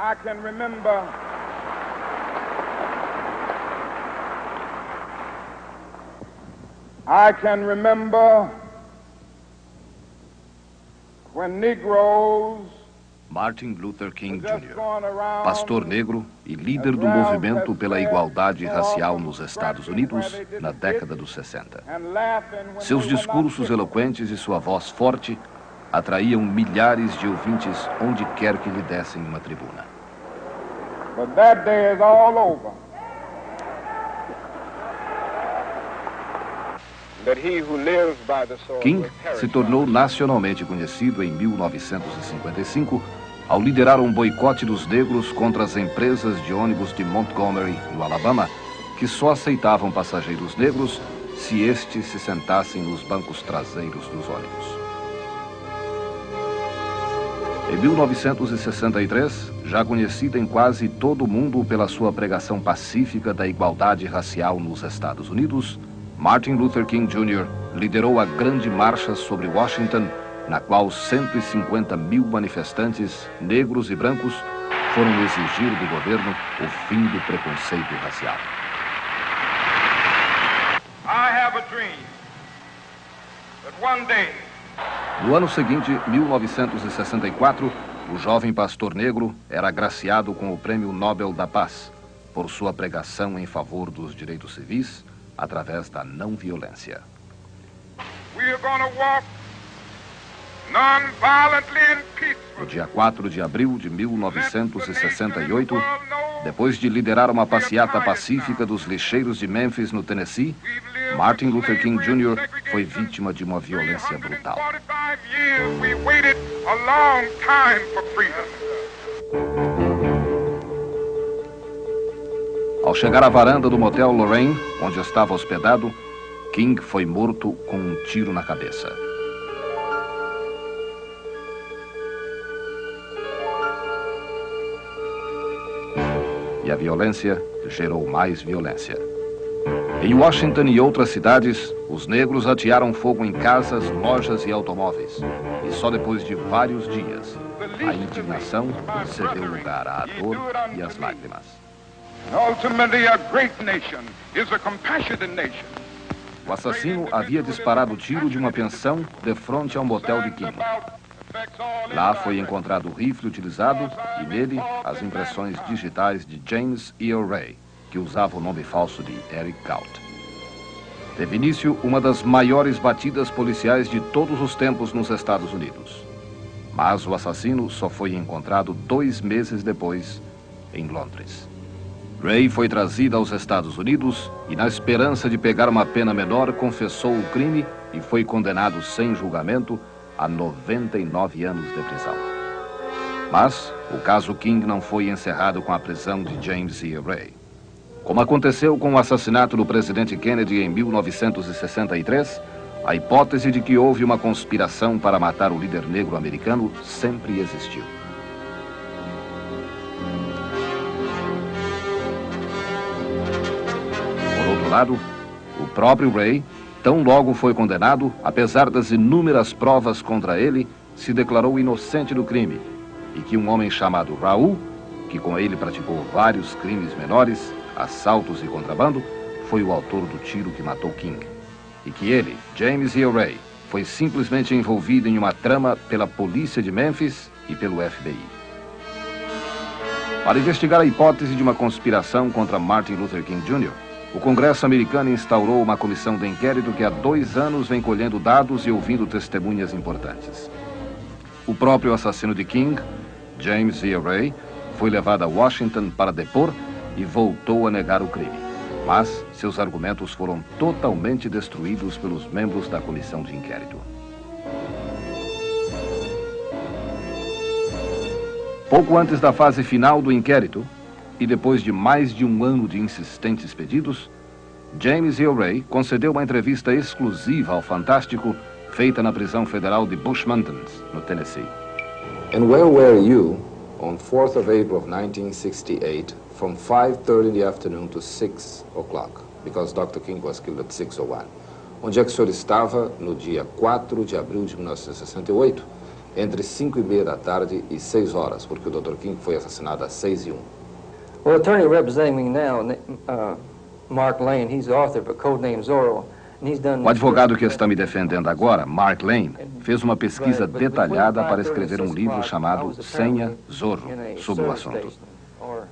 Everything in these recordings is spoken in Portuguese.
I can remember when Negroes, Martin Luther King Jr., pastor negro e líder do movimento pela igualdade racial nos Estados Unidos na década dos 60. Seus discursos eloquentes e sua voz forte atraíam milhares de ouvintes onde quer que lhe dessem uma tribuna. But that day is all over. King se tornou nacionalmente conhecido em 1955 ao liderar um boicote dos negros contra as empresas de ônibus de Montgomery, no Alabama, que só aceitavam passageiros negros se estes se sentassem nos bancos traseiros dos ônibus. Em 1963, já conhecida em quase todo o mundo pela sua pregação pacífica da igualdade racial nos Estados Unidos, Martin Luther King Jr. liderou a Grande Marcha sobre Washington, na qual 150 mil manifestantes, negros e brancos, foram exigir do governo o fim do preconceito racial. No ano seguinte, 1964, o jovem pastor negro era agraciado com o Prêmio Nobel da Paz por sua pregação em favor dos direitos civis através da não violência. No dia 4 de abril de 1968, depois de liderar uma passeata pacífica dos lixeiros de Memphis, no Tennessee, Martin Luther King Jr. foi vítima de uma violência brutal. Ao chegar à varanda do motel Lorraine, onde estava hospedado, King foi morto com um tiro na cabeça. E a violência gerou mais violência. Em Washington e outras cidades, os negros atearam fogo em casas, lojas e automóveis. E só depois de vários dias, a indignação cedeu lugar à dor e às lágrimas. O assassino havia disparado o tiro de uma pensão de frente ao motel de King. Lá foi encontrado o rifle utilizado e nele as impressões digitais de James Earl Ray, que usava o nome falso de Eric Kaut. Teve início uma das maiores batidas policiais de todos os tempos nos Estados Unidos. Mas o assassino só foi encontrado 2 meses depois, em Londres. Ray foi trazido aos Estados Unidos e, na esperança de pegar uma pena menor, confessou o crime e foi condenado sem julgamento a 99 anos de prisão. Mas o caso King não foi encerrado com a prisão de James Earl Ray. Como aconteceu com o assassinato do presidente Kennedy em 1963, a hipótese de que houve uma conspiração para matar o líder negro americano sempre existiu. Por outro lado, o próprio Ray, tão logo foi condenado, apesar das inúmeras provas contra ele, se declarou inocente do crime e que um homem chamado Raul, que com ele praticou vários crimes menores, assaltos e contrabando, foi o autor do tiro que matou King. E que ele, James Earl Ray, foi simplesmente envolvido em uma trama pela polícia de Memphis e pelo FBI. Para investigar a hipótese de uma conspiração contra Martin Luther King Jr., o Congresso americano instaurou uma comissão de inquérito que há 2 anos vem colhendo dados e ouvindo testemunhas importantes. O próprio assassino de King, James Earl Ray, foi levado a Washington para depor e voltou a negar o crime. Mas seus argumentos foram totalmente destruídos pelos membros da comissão de inquérito. Pouco antes da fase final do inquérito, e depois de mais de 1 ano de insistentes pedidos, James Earl Ray concedeu uma entrevista exclusiva ao Fantástico, feita na prisão federal de Bush Mountains, no Tennessee. And where were you on 4th of April of 1968 from 5:30 in the afternoon to 6 o'clock? Because Dr. King was killed at 6:01. Onde é que o senhor estava no dia 4 de abril de 1968, entre 5:30 da tarde e 6 horas, porque o Dr. King foi assassinado às 6:01. Well, the attorney representing me now, Mark Lane, he's the author of a codename Zorro, and he's done... O advogado que está me defendendo agora, Mark Lane, fez uma pesquisa detalhada para escrever um livro chamado Senha Zorro, sobre o assunto.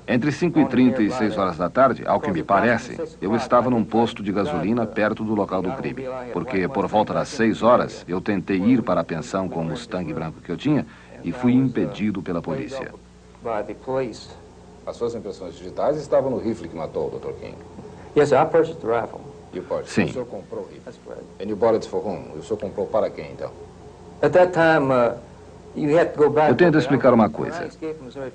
Entre 5:30 e 6 horas da tarde, ao que me parece, eu estava num posto de gasolina perto do local do crime, porque por volta das 6 horas eu tentei ir para a pensão com o Mustang branco que eu tinha e fui impedido pela polícia. As suas impressões digitais estavam no rifle que matou o Dr. King. Yes, sir, I purchased the rifle. Sim. O senhor comprou o rifle. And you bought it for whom? O senhor comprou para quem, então? At that time, you had to go back... Eu tenho de explicar uma coisa.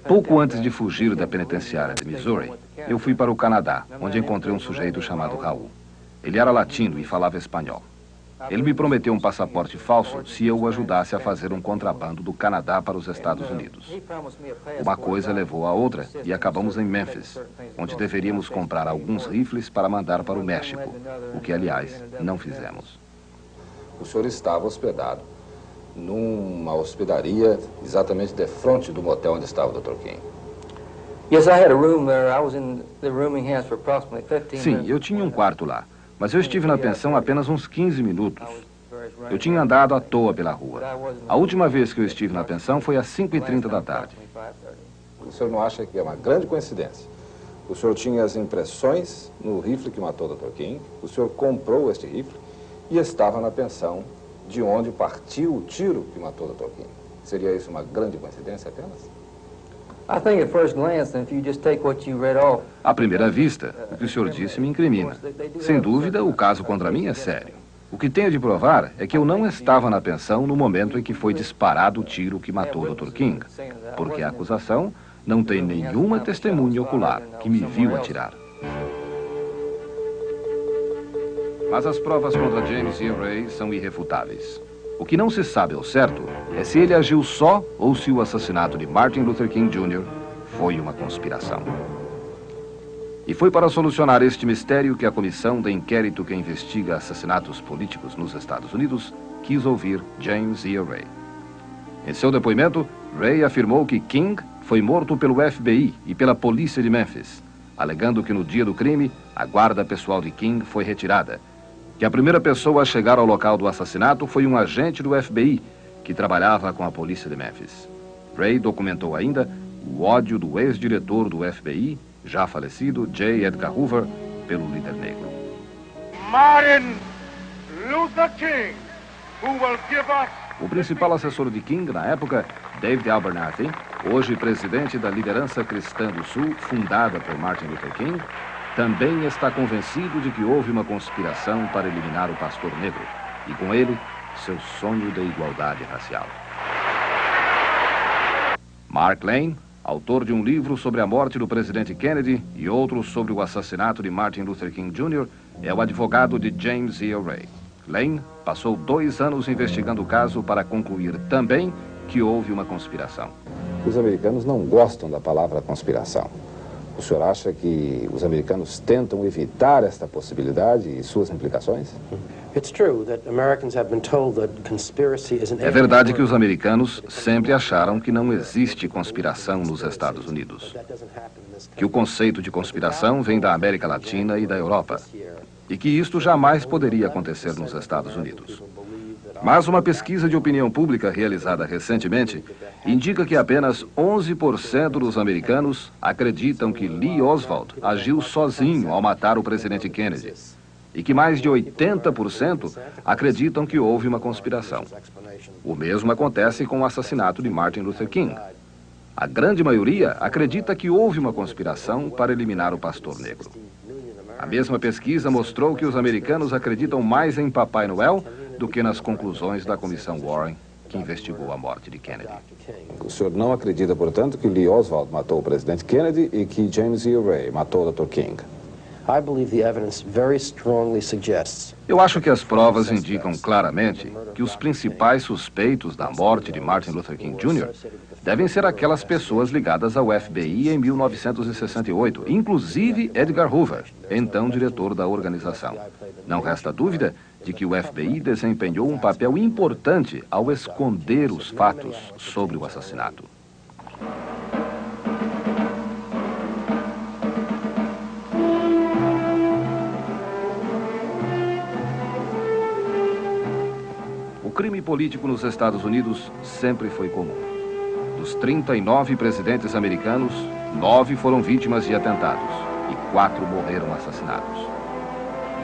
Pouco antes de fugir da penitenciária de Missouri, eu fui para o Canadá, onde encontrei um sujeito chamado Raul. Ele era latino e falava espanhol. Ele me prometeu um passaporte falso se eu o ajudasse a fazer um contrabando do Canadá para os Estados Unidos. Uma coisa levou a outra e acabamos em Memphis, onde deveríamos comprar alguns rifles para mandar para o México, o que, aliás, não fizemos. O senhor estava hospedado numa hospedaria exatamente de frente do motel onde estava o Dr. King. Yes, I had a room there. I was in the rooming house for approximately 15 minutes. Sim, eu tinha um quarto lá, mas eu estive na pensão apenas uns 15 minutos. Eu tinha andado à toa pela rua. A última vez que eu estive na pensão foi às 5:30 da tarde. O senhor não acha que é uma grande coincidência? O senhor tinha as impressões no rifle que matou o Dr. King, o senhor comprou este rifle e estava na pensão de onde partiu o tiro que matou o Dr. King. Seria isso uma grande coincidência apenas? À primeira vista, o que o senhor disse me incrimina. Sem dúvida, o caso contra mim é sério. O que tenho de provar é que eu não estava na pensão no momento em que foi disparado o tiro que matou o Dr. King, porque a acusação não tem nenhuma testemunha ocular que me viu atirar. Mas as provas contra James E. Ray são irrefutáveis. O que não se sabe ao certo é se ele agiu só ou se o assassinato de Martin Luther King Jr. foi uma conspiração. E foi para solucionar este mistério que a comissão de inquérito que investiga assassinatos políticos nos Estados Unidos quis ouvir James E. Ray. Em seu depoimento, Ray afirmou que King foi morto pelo FBI e pela polícia de Memphis, alegando que no dia do crime, a guarda pessoal de King foi retirada, que a primeira pessoa a chegar ao local do assassinato foi um agente do FBI que trabalhava com a polícia de Memphis. Ray documentou ainda o ódio do ex-diretor do FBI, já falecido, J. Edgar Hoover, pelo líder negro. Martin Luther King, who will give us... O principal assessor de King na época, David Abernathy, hoje presidente da Liderança Cristã do Sul, fundada por Martin Luther King, também está convencido de que houve uma conspiração para eliminar o pastor negro e, com ele, seu sonho de igualdade racial. Mark Lane, autor de um livro sobre a morte do presidente Kennedy e outro sobre o assassinato de Martin Luther King Jr., é o advogado de James E. Ray. Lane passou 2 anos investigando o caso para concluir também que houve uma conspiração. Os americanos não gostam da palavra conspiração. O senhor acha que os americanos tentam evitar esta possibilidade e suas implicações? É verdade que os americanos sempre acharam que não existe conspiração nos Estados Unidos. Que o conceito de conspiração vem da América Latina e da Europa. E que isto jamais poderia acontecer nos Estados Unidos. Mas uma pesquisa de opinião pública realizada recentemente indica que apenas 11% dos americanos acreditam que Lee Oswald agiu sozinho ao matar o presidente Kennedy e que mais de 80% acreditam que houve uma conspiração. O mesmo acontece com o assassinato de Martin Luther King. A grande maioria acredita que houve uma conspiração para eliminar o pastor negro. A mesma pesquisa mostrou que os americanos acreditam mais em Papai Noel do que nas conclusões da Comissão Warren, que investigou a morte de Kennedy. O senhor não acredita, portanto, que Lee Oswald matou o presidente Kennedy e que James E. Ray matou o Dr. King? Eu acho que as provas indicam claramente que os principais suspeitos da morte de Martin Luther King Jr. devem ser aquelas pessoas ligadas ao FBI em 1968, inclusive Edgar Hoover, então diretor da organização. Não resta dúvida de que o FBI desempenhou um papel importante ao esconder os fatos sobre o assassinato. O crime político nos Estados Unidos sempre foi comum. Dos 39 presidentes americanos, 9 foram vítimas de atentados e 4 morreram assassinados.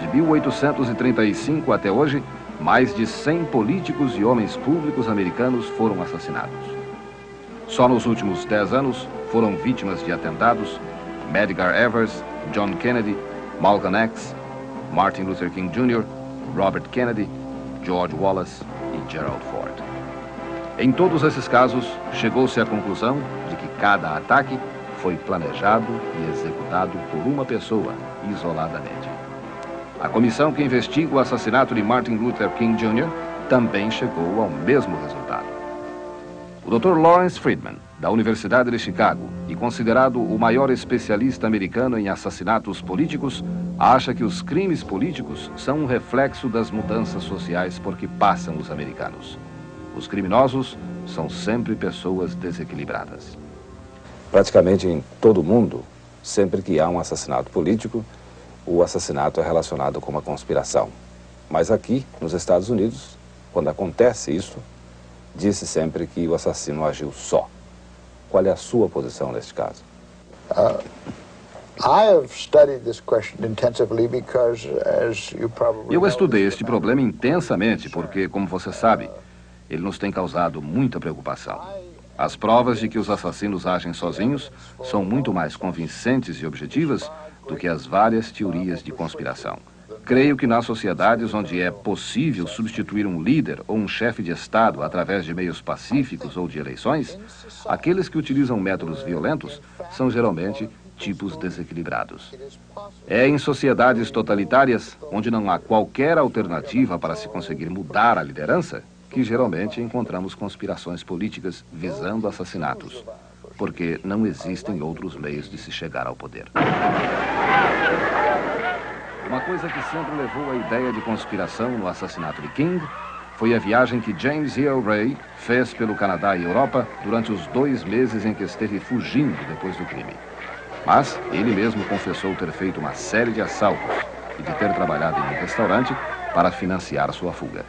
De 1835 até hoje, mais de 100 políticos e homens públicos americanos foram assassinados. Só nos últimos 10 anos foram vítimas de atentados Medgar Evers, John Kennedy, Malcolm X, Martin Luther King Jr., Robert Kennedy, George Wallace e Gerald Ford. Em todos esses casos, chegou-se à conclusão de que cada ataque foi planejado e executado por uma pessoa, isoladamente. A comissão que investiga o assassinato de Martin Luther King Jr. também chegou ao mesmo resultado. O Dr. Lawrence Friedman, da Universidade de Chicago, e considerado o maior especialista americano em assassinatos políticos, acha que os crimes políticos são um reflexo das mudanças sociais por que passam os americanos. Os criminosos são sempre pessoas desequilibradas. Praticamente em todo o mundo, sempre que há um assassinato político, o assassinato é relacionado com uma conspiração. Mas aqui, nos Estados Unidos, quando acontece isso, diz-se sempre que o assassino agiu só. Qual é a sua posição neste caso? Eu estudei este problema intensamente porque, como você sabe, ele nos tem causado muita preocupação. As provas de que os assassinos agem sozinhos são muito mais convincentes e objetivas do que as várias teorias de conspiração. Creio que nas sociedades onde é possível substituir um líder ou um chefe de Estado através de meios pacíficos ou de eleições, aqueles que utilizam métodos violentos são geralmente tipos desequilibrados. É em sociedades totalitárias, onde não há qualquer alternativa para se conseguir mudar a liderança, que geralmente encontramos conspirações políticas visando assassinatos, porque não existem outros meios de se chegar ao poder. Uma coisa que sempre levou à ideia de conspiração no assassinato de King foi a viagem que James Earl Ray fez pelo Canadá e Europa durante os 2 meses em que esteve fugindo depois do crime. Mas ele mesmo confessou ter feito uma série de assaltos e de ter trabalhado em um restaurante para financiar sua fuga.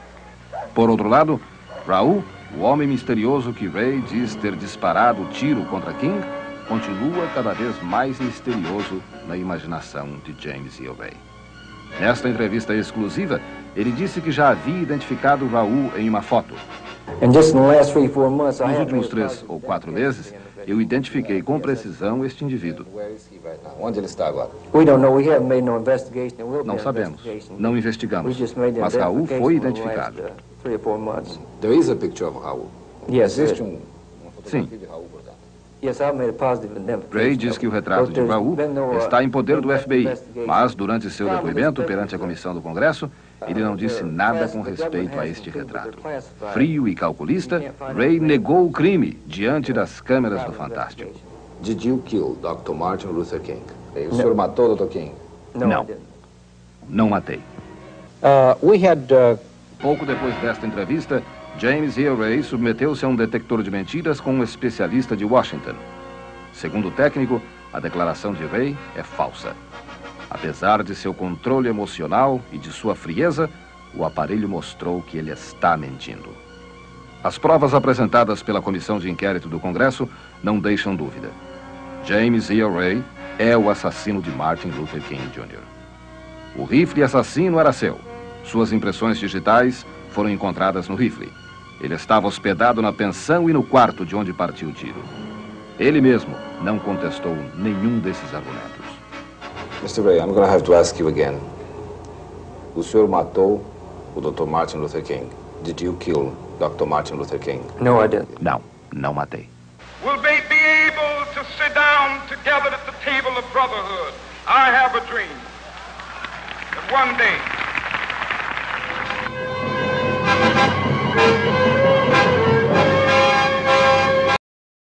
Por outro lado, Raul, o homem misterioso que Ray diz ter disparado o tiro contra King, continua cada vez mais misterioso na imaginação de James Earl Ray. Nesta entrevista exclusiva, ele disse que já havia identificado Raul em uma foto. Nos últimos 3 ou 4 meses, eu identifiquei com precisão este indivíduo. Onde ele está agora? Não sabemos, não investigamos, mas Raul foi identificado. There is a picture of Raul. Existe uma fotografia de Raul, portanto. Ray diz que o retrato de Raul está em poder do FBI, mas durante seu depoimento perante a comissão do Congresso, ele não disse nada com respeito a este retrato. Frio e calculista, Ray negou o crime diante das câmeras do Fantástico. Did you kill Dr. Martin Luther King? O senhor matou Dr. King? Não, não matei. Pouco depois desta entrevista, James Earl Ray submeteu-se a um detector de mentiras com um especialista de Washington. Segundo o técnico, a declaração de Ray é falsa. Apesar de seu controle emocional e de sua frieza, o aparelho mostrou que ele está mentindo. As provas apresentadas pela comissão de inquérito do Congresso não deixam dúvida. James Earl Ray é o assassino de Martin Luther King Jr. O rifle assassino era seu. Suas impressões digitais foram encontradas no rifle. Ele estava hospedado na pensão e no quarto de onde partiu o tiro. Ele mesmo não contestou nenhum desses argumentos. Mr. Ray, I'm going to have to ask you again. O senhor matou o Dr. Martin Luther King. Did you kill Dr. Martin Luther King? No, I didn't. Não matei. Will they be able to sit down together at the table of brotherhood? I have a dream that one day